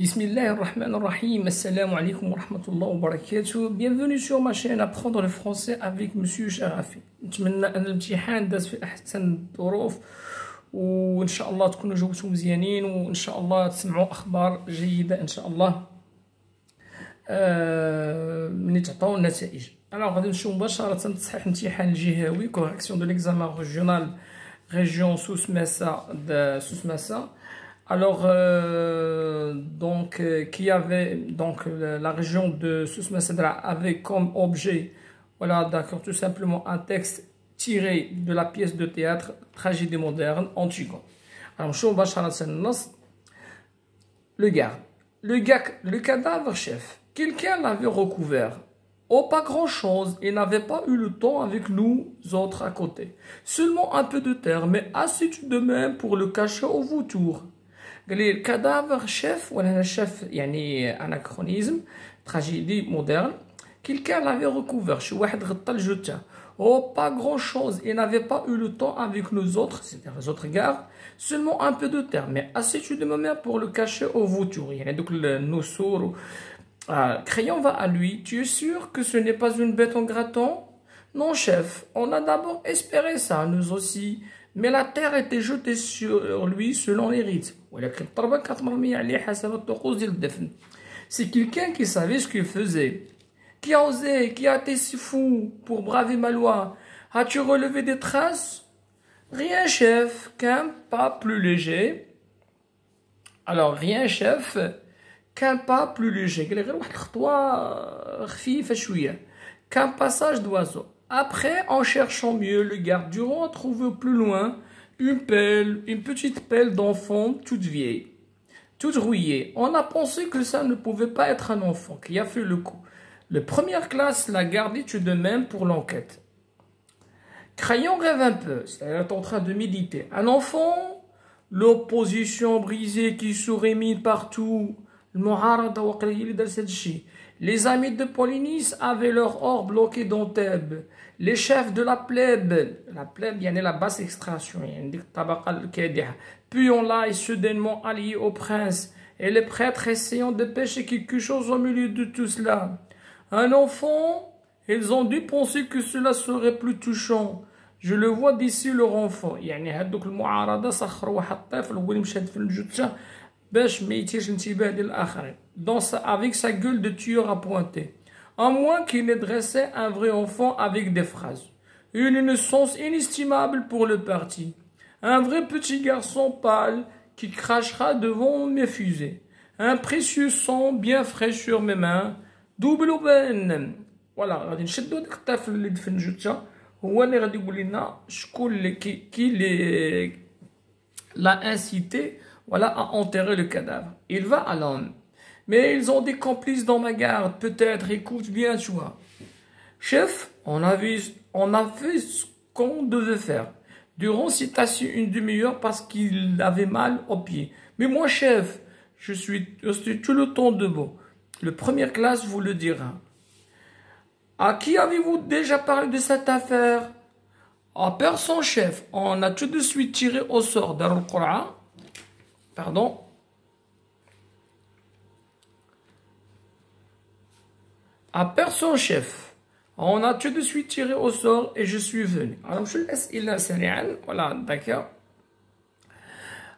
Bismillahirrahmanirrahim. Assalamu alaikum wa rahmatullahi wa barakatuh. Bienvenue sur ma chaîne Apprendre le français avec Monsieur Sharafi. نتمنى أن الامتحان داز في أحسن الظروف وإن شاء الله تكونوا جاوبتوا مزيانين وإن شاء الله تسمعوا أخبار جيدة إن شاء الله من تعطوا النتائج. أنا غادي نمشيو مباشرة لتصحيح الامتحان الجهوي correction de l'examen régional région Souss-Massa. Alors, qui avait la région de Souss-Massa avait comme objet, voilà, d'accord, tout simplement un texte tiré de la pièce de théâtre Tragédie moderne Antigone. Alors, le cadavre chef, quelqu'un l'avait recouvert. Oh, pas grand-chose, il n'avait pas eu le temps avec nous autres à côté. Seulement un peu de terre, mais assez tout de même pour le cacher au vautour. Le cadavre chef, ou le chef, yani anachronisme, tragédie moderne, quelqu'un l'avait recouvert. Oh, pas grand chose, il n'avait pas eu le temps avec nous autres, c'est-à-dire les autres gardes, seulement un peu de terre, mais assez tout de même pour le cacher au vautour. Donc le Noussour, Crayon va à lui. Tu es sûr que ce n'est pas une bête en grattant? Non, chef, on a d'abord espéré ça, nous aussi. Mais la terre était jetée sur lui selon les rites. C'est quelqu'un qui savait ce qu'il faisait. Qui a osé, qui a été si fou pour braver ma loi. As-tu relevé des traces? Rien, chef, qu'un pas plus léger. Alors, rien, chef, qu'un pas plus léger. Qu'un passage d'oiseau. Après, en cherchant mieux, le garde Durand a trouvé plus loin une petite pelle d'enfant toute vieille, toute rouillée. On a pensé que ça ne pouvait pas être un enfant qui a fait le coup. La première classe l'a gardé tout de même pour l'enquête. Crayon rêve un peu, c'est-à-dire est en train de méditer. Un enfant, l'opposition brisée qui sourit mine partout. Les amis de Polynice avaient leur or bloqué dans Thèbes. Les chefs de la plèbe, il y en a la basse extraction, puis on l'a soudainement allié au prince, et les prêtres essayant de pêcher quelque chose au milieu de tout cela. Un enfant, ils ont dû penser que cela serait plus touchant. Je le vois d'ici leur enfant. Avec sa gueule de tueur à pointer. À moins qu'il ait dressé un vrai enfant avec des phrases. Une innocence inestimable pour le parti. Un vrai petit garçon pâle qui crachera devant mes fusées. Un précieux sang bien frais sur mes mains. Double aubaine. Voilà, غادي نشدو داك الطفل اللي دفن جثة هو اللي غادي يقول لنا شكون اللي l'a incité, voilà, à enterrer le cadavre. Il va à l'homme. Mais ils ont des complices dans ma garde, peut-être, écoute bien, tu vois. Chef, on a fait ce qu'on devait faire. Durand s'est assis une demi-heure parce qu'il avait mal aux pieds. Mais moi, chef, je suis tout le temps debout. Le première classe vous le dira. À qui avez-vous déjà parlé de cette affaire? À personne, chef. On a tout de suite tiré au sort dans le Coran. Pardon. À personne, chef. On a tout de suite tiré au sort et je suis venu. Alors, je laisse voilà, d'accord.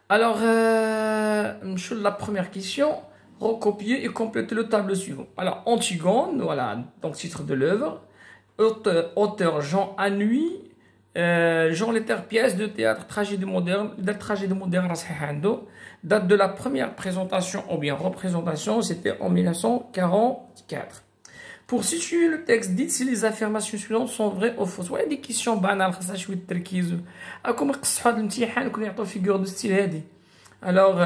Alors, la première question. Recopier et compléter le tableau suivant. Alors, Antigone, voilà, donc titre de l'œuvre. Auteur Jean Anouilh. Jean Letter, pièce de théâtre, tragédie moderne, date de la première présentation ou bien représentation, c'était en 1944. Pour situer le texte, dites si les affirmations suivantes sont vraies ou fausses. Ouais, des questions banales, ça شوية تركيز. comme يقصحوا هذا الامتحان يكون يعطوا figure de style هذه. Alors,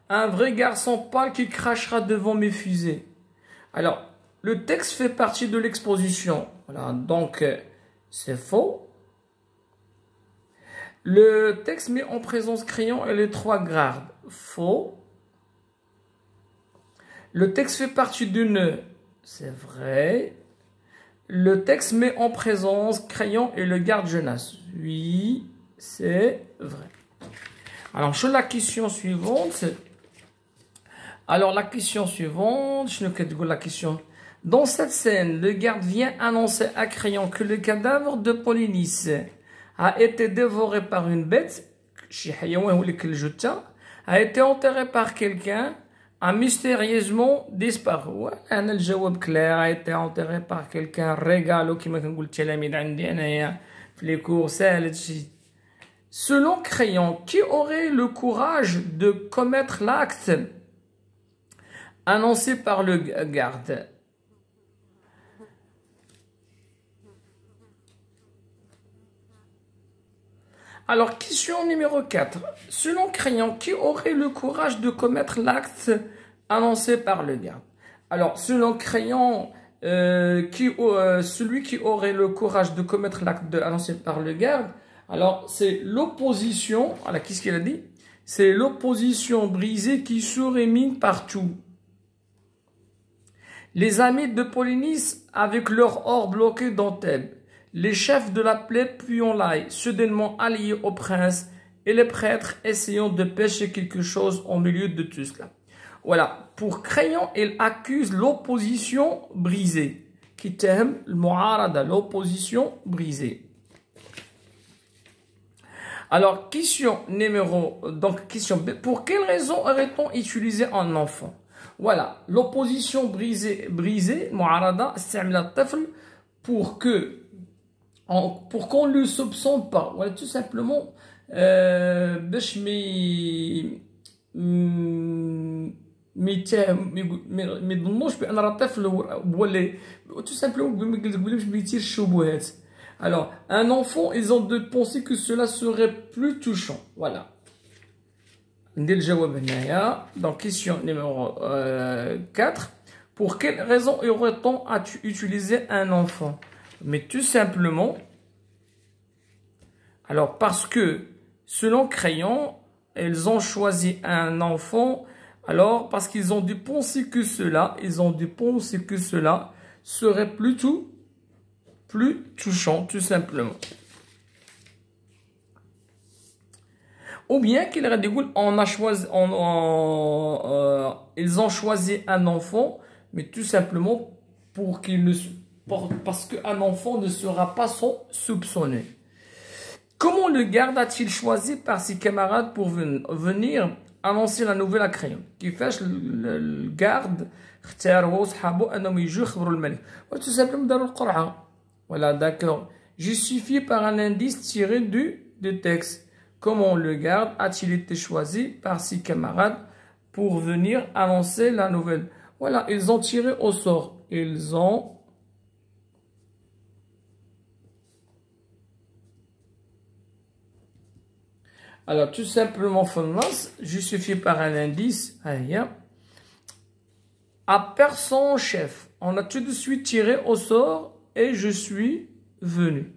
un vrai garçon pâle qui crachera devant mes fusées. Alors, le texte fait partie de l'exposition. Voilà, donc c'est faux. Le texte met en présence Crayon et les trois gardes. Faux. Le texte fait partie d'une. C'est vrai. Le texte met en présence Crayon et le garde Jonas. Oui, c'est vrai. Alors, sur la question suivante. Alors, la question suivante, je ne sais pas la question. Dans cette scène, le garde vient annoncer à Crayon que le cadavre de Polynice a été dévoré par une bête, a été enterré par quelqu'un, a mystérieusement disparu. Le jawab clair, a été enterré par quelqu'un, régalo, qui m'a dit, les cours, selon Crayon, qui aurait le courage de commettre l'acte annoncé par le garde? Alors, question numéro 4. Selon Crayon, qui aurait le courage de commettre l'acte annoncé par le garde? Alors, selon Crayon, celui qui aurait le courage de commettre l'acte annoncé par le garde, alors c'est l'opposition. Alors, qu'est-ce qu'il a dit? C'est l'opposition brisée qui surrémine partout. Les amis de Polynice avec leur or bloqué dans Thèbes. Les chefs de la plaie Puyon-Lai, soudainement alliés au prince, et les prêtres essayant de pêcher quelque chose au milieu de tout cela. Voilà. Pour Crayon, il accuse l'opposition brisée. Kitem, al-mu'arada, l'opposition brisée. Alors, question B. Pour quelle raison aurait-on utilisé un enfant? Voilà. L'opposition brisée, mu'arada, pour qu'on ne le soupçonne pas. Voilà, tout simplement, alors, un enfant, ils ont de penser que cela serait plus touchant. Voilà. Donc, question numéro 4. Pour quelle raison aurait-on utilisé un enfant? Mais tout simplement, alors parce que, selon Crayon, ils ont choisi un enfant, alors parce qu'ils ont dû penser que cela, serait plutôt plus touchant, tout simplement. Ou bien qu'ils ils ont choisi un enfant, mais tout simplement parce qu'un enfant ne sera pas soupçonné. Comment le garde a-t-il choisi par ses camarades pour venir annoncer la nouvelle à Crayon? Qui fait le garde tout simplement dans le Coran. Voilà, d'accord. Justifié par un indice tiré du texte. Comment le garde a-t-il été choisi par ses camarades pour venir annoncer la nouvelle? Voilà, ils ont tiré au sort. Alors, tout simplement, justifié par un indice, à personne chef. On a tout de suite tiré au sort et je suis venu.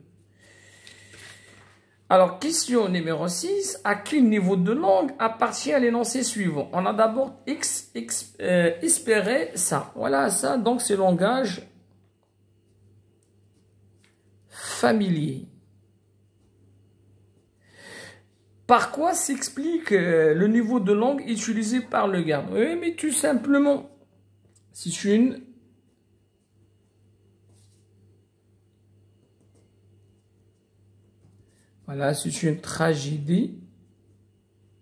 Alors, question numéro 6. À quel niveau de langue appartient l'énoncé suivant? On a d'abord espéré ça. Voilà, ça, donc c'est langage familier. Par quoi s'explique le niveau de langue utilisé par le garde? Oui, mais tout simplement, c'est une tragédie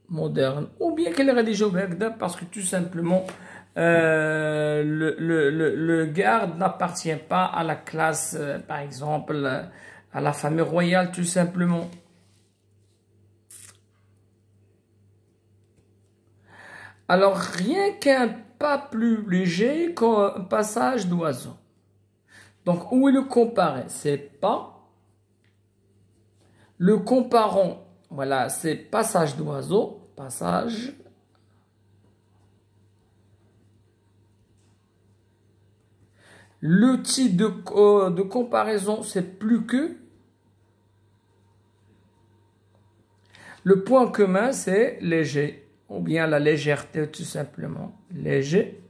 moderne. Ou bien qu'elle est rédigée au Bagdad parce que tout simplement, le garde n'appartient pas à la classe, par exemple, à la famille royale, tout simplement. Alors, rien qu'un pas plus léger qu'un passage d'oiseau. Donc, où est le comparé? C'est pas. Le comparant, voilà, c'est passage d'oiseau. Passage. L'outil de comparaison, c'est plus que. Le point commun, c'est léger. Ou bien la légèreté, tout simplement. Léger.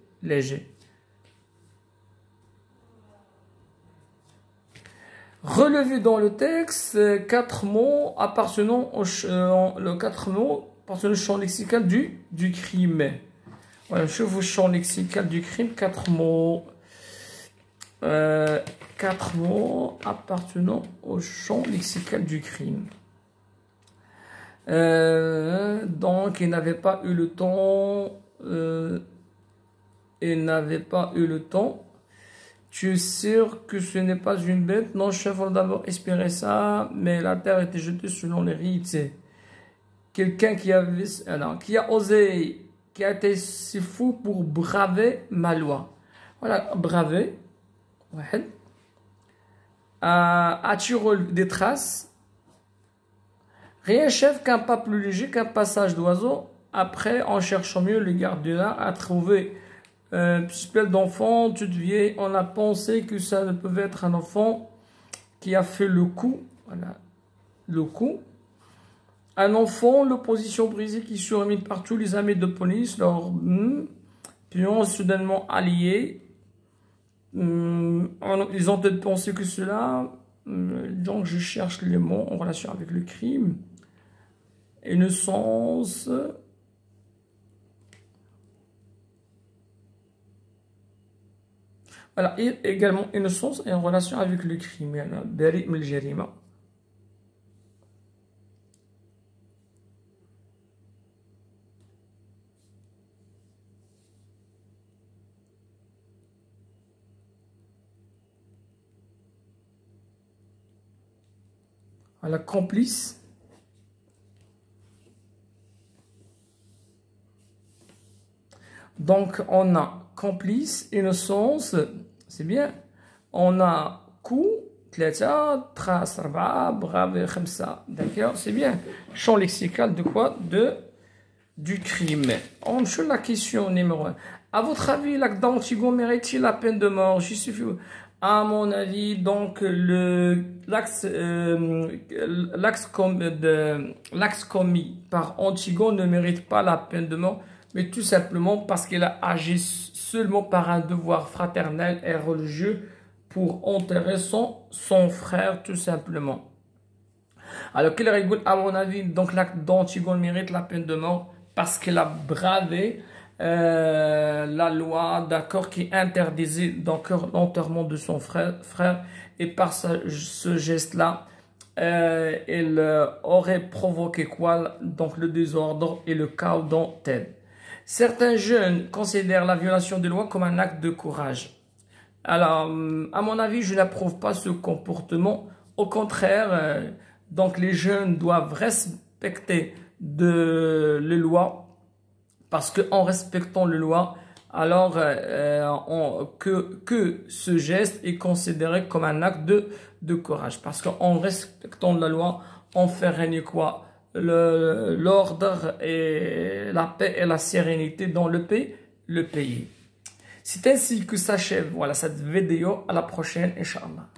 Relevé dans le texte, 4 mots appartenant au champ lexical du crime. Voilà, je vous champ lexical du crime, 4 mots. 4 mots appartenant au champ lexical du crime. Donc, il n'avait pas eu le temps. Il n'avait pas eu le temps. Tu es sûr que ce n'est pas une bête? Non, chef, on a d'abord espéré ça, mais la terre était jetée selon les rites. Quelqu'un qui avait, non, qui a osé, qui a été si fou pour braver ma loi. Voilà, braver. Ouais. As-tu relevé des traces? Rien, chef, qu'un pas plus léger qu'un passage d'oiseau. Après, en cherchant mieux, le gardien a trouvé puisque d'enfant, tu deviens, on a pensé que ça ne pouvait être un enfant qui a fait le coup. Voilà, le coup. Un enfant, l'opposition brisée qui surmit partout les amis de police, leur pions soudainement alliés. Ils ont peut-être pensé que cela. Donc, je cherche les mots en relation avec le crime. Innocence. Voilà, et également innocence et en relation avec le crime. Bari min al-jarima. Voilà, complice. Donc, on a complice, innocence, c'est bien. On a coup, 3, trace, 4, brave, 5. D'accord, c'est bien. Champ lexical de quoi? Du crime. On choisit la question numéro 1. À votre avis, l'acte d'Antigone mérite-t-il la peine de mort? J'y suis. À mon avis, donc, l'axe commis par Antigone ne mérite pas la peine de mort, mais tout simplement parce qu'il a agi seulement par un devoir fraternel et religieux pour enterrer son frère, tout simplement. Alors, qu'il rigole, à mon avis, donc l'acte d'Antigone mérite la peine de mort parce qu'il a bravé la loi, d'accord, qui interdisait donc l'enterrement de son frère, et par ce geste-là, il aurait provoqué quoi? Donc le désordre et le chaos dans Thèbes. Certains jeunes considèrent la violation des lois comme un acte de courage. Alors, à mon avis, je n'approuve pas ce comportement. Au contraire, donc les jeunes doivent respecter les lois. Parce qu'en respectant les lois, alors que ce geste est considéré comme un acte de courage. Parce qu'en respectant la loi, on fait régner quoi? L'ordre et la paix et la sérénité dans le pays. C'est ainsi que s'achève, voilà, cette vidéo. À la prochaine, Inch'Allah.